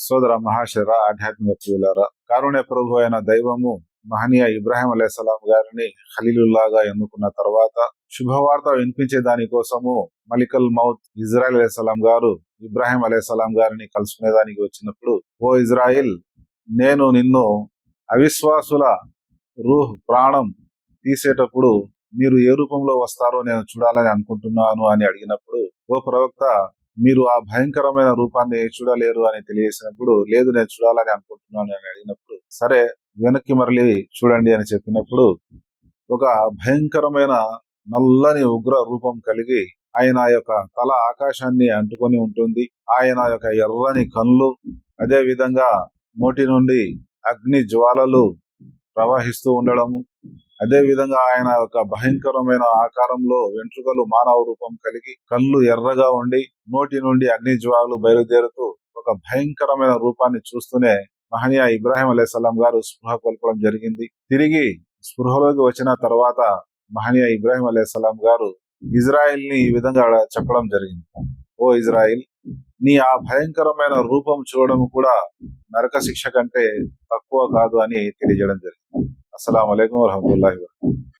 సోదర మహాశర ఆధ్యాత్మిక ప్రియులారా, కారుణ్య ప్రభు అయిన దైవము మహనీయ ఇబ్రాహిం అలైహిస్సలాం గారిని ఖలీలుల్లాగా ఎన్నుకున్న తర్వాత శుభవార్త వినిపించే దానికోసము మలికల్ మౌత్ ఇజ్రాయిల్ అలైహిస్సలాం గారు ఇబ్రాహిం అలైహిస్సలాం గారిని కలుసుకునేదానికి వచ్చినప్పుడు, ఓ ఇజ్రాయిల్, నేను నిన్ను అవిశ్వాసుల రూహ్ ప్రాణం తీసేటప్పుడు మీరు ఏ రూపంలో వస్తారో నేను చూడాలని అనుకుంటున్నాను అని అడిగినప్పుడు, ఓ ప్రవక్త, మీరు ఆ భయంకరమైన రూపాన్ని చూడలేరు అని తెలియజేసినప్పుడు, లేదు నేను చూడాలని అనుకుంటున్నాను అని అడిగినప్పుడు, సరే వెనక్కి మరలి చూడండి అని చెప్పినప్పుడు, ఒక భయంకరమైన నల్లని ఉగ్ర రూపం కలిగి ఆయన యొక్క తల ఆకాశాన్ని అంటుకొని ఉంటుంది. ఆయన యొక్క ఎర్రని కళ్ళు, అదే విధంగా నోటి నుండి అగ్ని జ్వాలలు ప్రవహిస్తూ ఉండడము, అదే విధంగా ఆయన యొక్క భయంకరమైన ఆకారంలో వెంట్రుకలు మానవ రూపం కలిగి కళ్ళు ఎర్రగా ఉండి నోటి నుండి అగ్ని జ్వాలలు బయలుదేరుతూ ఒక భయంకరమైన రూపాన్ని చూస్తూనే మహనీయ ఇబ్రాహిం అలైహిస్సలాం గారు స్పృహ కోల్పోవడం జరిగింది. తిరిగి స్పృహలోకి వచ్చిన తర్వాత మహనీయ ఇబ్రాహిం అలైహిస్సలాం గారు ఇజ్రాయిల్ ని ఈ విధంగా చెప్పడం జరిగింది, ఓ ఇజ్రాయిల్, నీ ఆ భయంకరమైన రూపం చూడడం కూడా నరక శిక్ష కంటే తక్కువ కాదు అని తెలియజేయడం జరిగింది. అస్సలాము అలైకుం వరహమతుల్లాహి వబరకాతుహు.